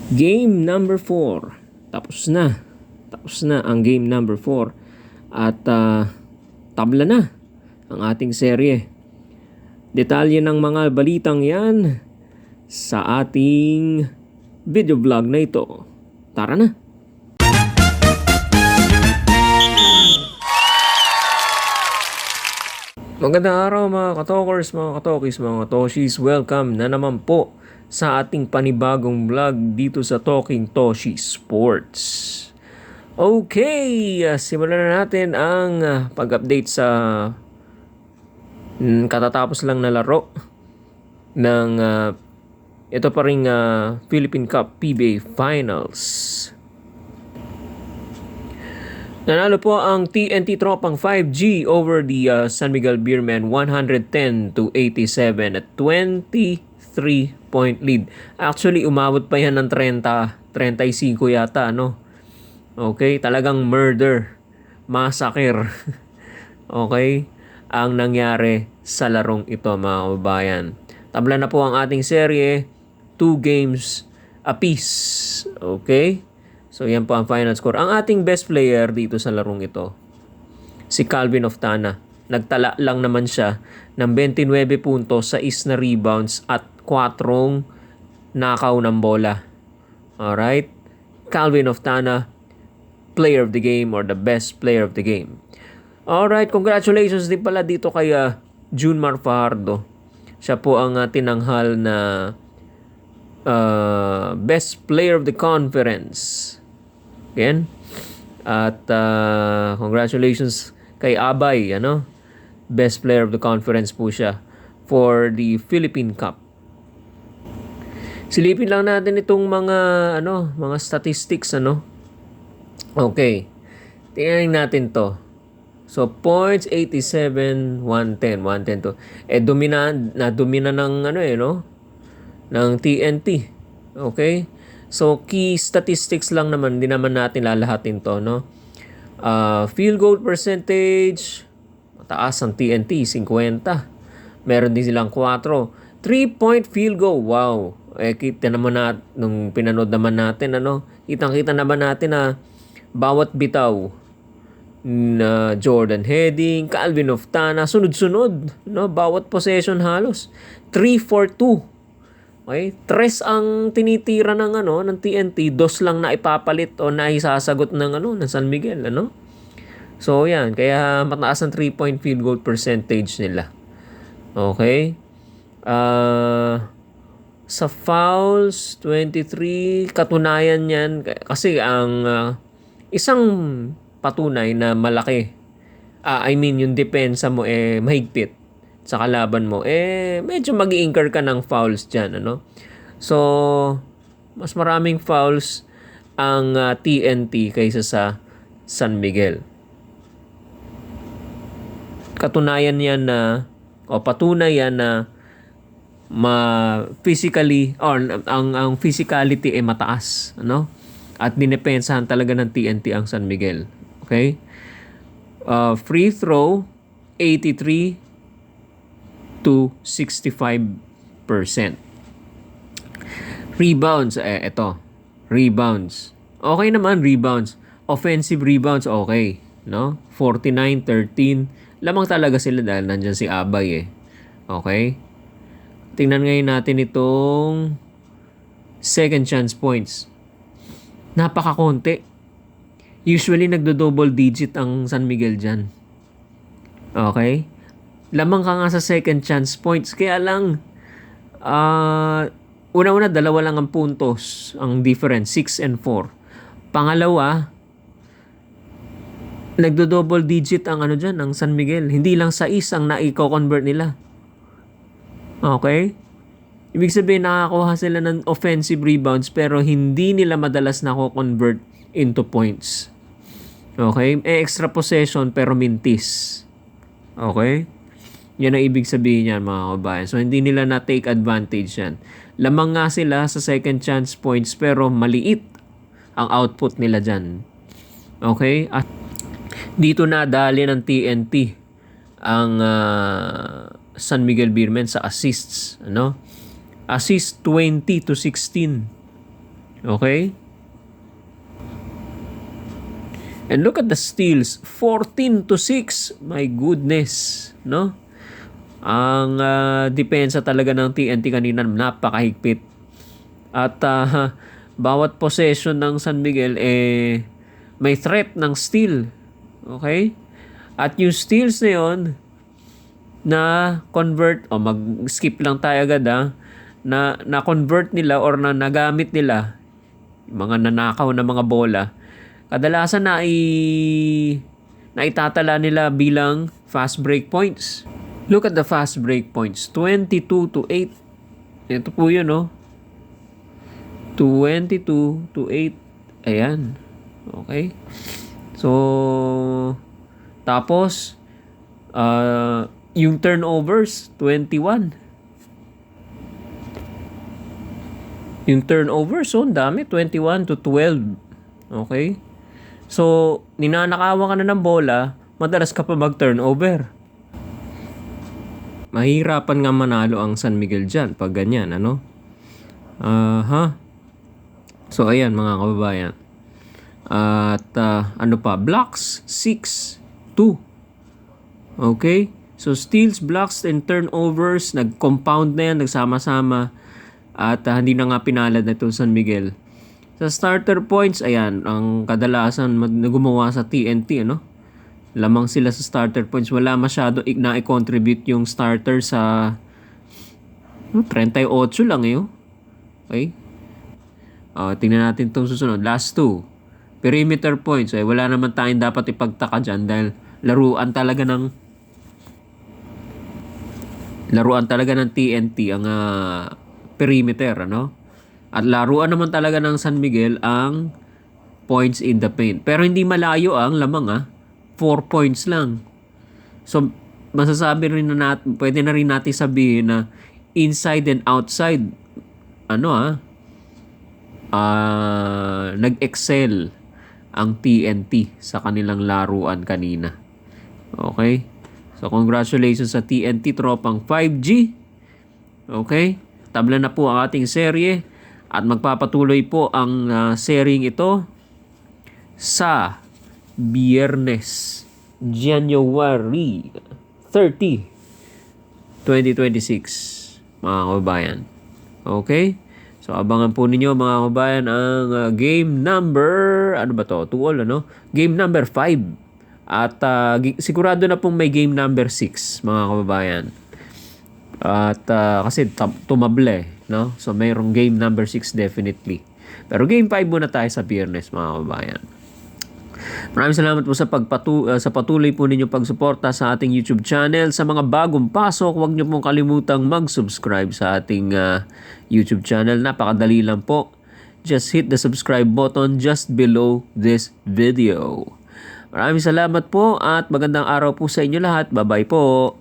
Game number 4. Tapos na. Tapos na ang game number 4. At tabla na ang ating serye. Detalye ng mga balitang yan sa ating video vlog na ito. Tara na! Magandang araw mga katokers, mga katokis, mga toshis. Welcome na naman po sa ating panibagong vlog dito sa Talking Toshi Sports. Okay, simulan na natin ang pag-update sa katatapos lang na laro ng ito pa ring Philippine Cup PBA Finals. Nanalo po ang TNT Tropang 5G over the San Miguel Beermen 110-87 at 23-point lead. Actually, umabot pa yan ng 35 yata, no? Okay, talagang murder, massacre. Okay, ang nangyari sa larong ito, mga kababayan. Tabla na po ang ating serye, 2 games apiece. Okay? So, yan po ang final score. Ang ating best player dito sa larong ito, si Calvin Oftana. Nagtala lang naman siya ng 29 puntos, 6 na rebounds at 4 nakaw ng bola. Alright? Calvin Oftana, player of the game or the best player of the game. Alright, congratulations din pala dito kay Junmar Fajardo. Siya po ang tinanghal na best player of the conference. Again. At congratulations kay Abay, best player of the conference po siya for the Philippine Cup. Silipin lang natin itong mga statistics, Okay. Tingnan natin to. So points 87, 110, 110 to. Domina ng ng TNT. Okay? So, key statistics lang naman, hindi naman natin lalahatin to, field goal percentage, mataas ang TNT, 50. Meron din silang 4. 3-point field goal, wow. Kita naman nung pinanood naman natin, kitang-kita naman natin na bawat bitaw na Jordan Heading, Calvin Oftana, sunod-sunod, bawat possession halos. 3-4-2. Okay? 3 ang tinitira ng TNT, 2 lang na ipapalit o naisasagot ng San Miguel, So yan, kaya mataas ang 3-point field goal percentage nila. Okay? Sa fouls 23, katunayan yan kasi ang isang patunay na malaki. Yung depensa mo mahigpit sa kalaban mo, medyo mag-i-incur ka ng fouls dyan, So, mas maraming fouls ang TNT kaysa sa San Miguel. Katunayan yan patunay yan na physically, or ang physicality mataas, At dinepensahan talaga ng TNT ang San Miguel. Okay? Free throw, 83 to 65%. Rebounds, rebounds. Okay naman, rebounds. Offensive rebounds, okay. 49-13. Lamang talaga sila dahil nandyan si Abay Okay? Tingnan ngayon natin itong second chance points. Napakakonti. Usually, nagdo-double digit ang San Miguel dyan. Okay? Lamang ka nga sa second chance points. Kaya lang, una-una, 2 lang ang puntos. Ang difference, 6 and 4. Pangalawa, nagdo-double digit ang ang San Miguel. Hindi lang 6 ang naiko-convert nila. Okay? Ibig sabihin, nakakuha sila ng offensive rebounds pero hindi nila madalas nako-convert into points. Okay? Extra possession pero mintis. Okay? Yan ang ibig sabihin yan, mga kabayan. So, hindi nila na-take advantage yan. Lamang nga sila sa second chance points pero maliit ang output nila dyan. Okay? At dito na dali ng TNT ang San Miguel Beermen sa assists. Assist 20 to 16. Okay? And look at the steals, 14-6. My goodness, no? Ang depensa talaga ng TNT kanina napakahigpit. At bawat possession ng San Miguel may threat ng steal. Okay? At yung steals na yun na convert mag-skip lang tayo agad na convert nila or na nagamit nila mga nanakaw na mga bola, kadalasan na itatala nila bilang fast break points. Look at the fast break points. 22-8. Ito po yun, no? 22-8. Ayan. Okay? So, tapos, yung turnovers, 21. Yung turnovers, ang dami. 21-12. Okay? So, ninanakawan ka na ng bola, madalas ka pa mag-turnover. Mahirapan nga manalo ang San Miguel dyan pag ganyan, ano? So, ayan mga kababayan. At ano pa? Blocks, 6-2. Okay? So, steals, blocks, and turnovers, nag-compound na yan, nagsama-sama. At hindi na nga pinalad na itong San Miguel. Sa starter points, ayan, ang kadalasan na gumawa sa TNT, ano? Lamang sila sa starter points. Wala masyado na-contribute yung starter sa 38 lang eh. Okay? Tingnan natin itong susunod. Last two. Perimeter points. Wala naman tayong dapat ipagtaka dyan dahil laruan talaga ng TNT ang perimeter, ano? At laruan naman talaga ng San Miguel ang points in the paint. Pero hindi malayo ang lamang 4 points lang. So, masasabi rin na natin, pwede na rin natin sabihin na inside and outside, nag-excel ang TNT sa kanilang laruan kanina. Okay? So, congratulations sa TNT tropang 5G. Okay? Tabla na po ang ating serye at magpapatuloy po ang seryeng ito sa Biyernes, January 30, 2026, mga kababayan. Okay? So, abangan po ninyo mga kababayan ang game number, ano ba to? 2-all, ano? Game number 5. At sigurado na pong may game number 6, mga kababayan. At kasi tumable, no? So, mayroong game number 6 definitely. Pero game 5 muna tayo sa Biyernes, mga kababayan. Maraming salamat po sa patuloy po ninyong pagsuporta sa ating YouTube channel. Sa mga bagong pasok, huwag niyo pong kalimutang mag-subscribe sa ating YouTube channel. Napakadali lang po. Just hit the subscribe button just below this video. Maraming salamat po at magandang araw po sa inyo lahat. Bye-bye po.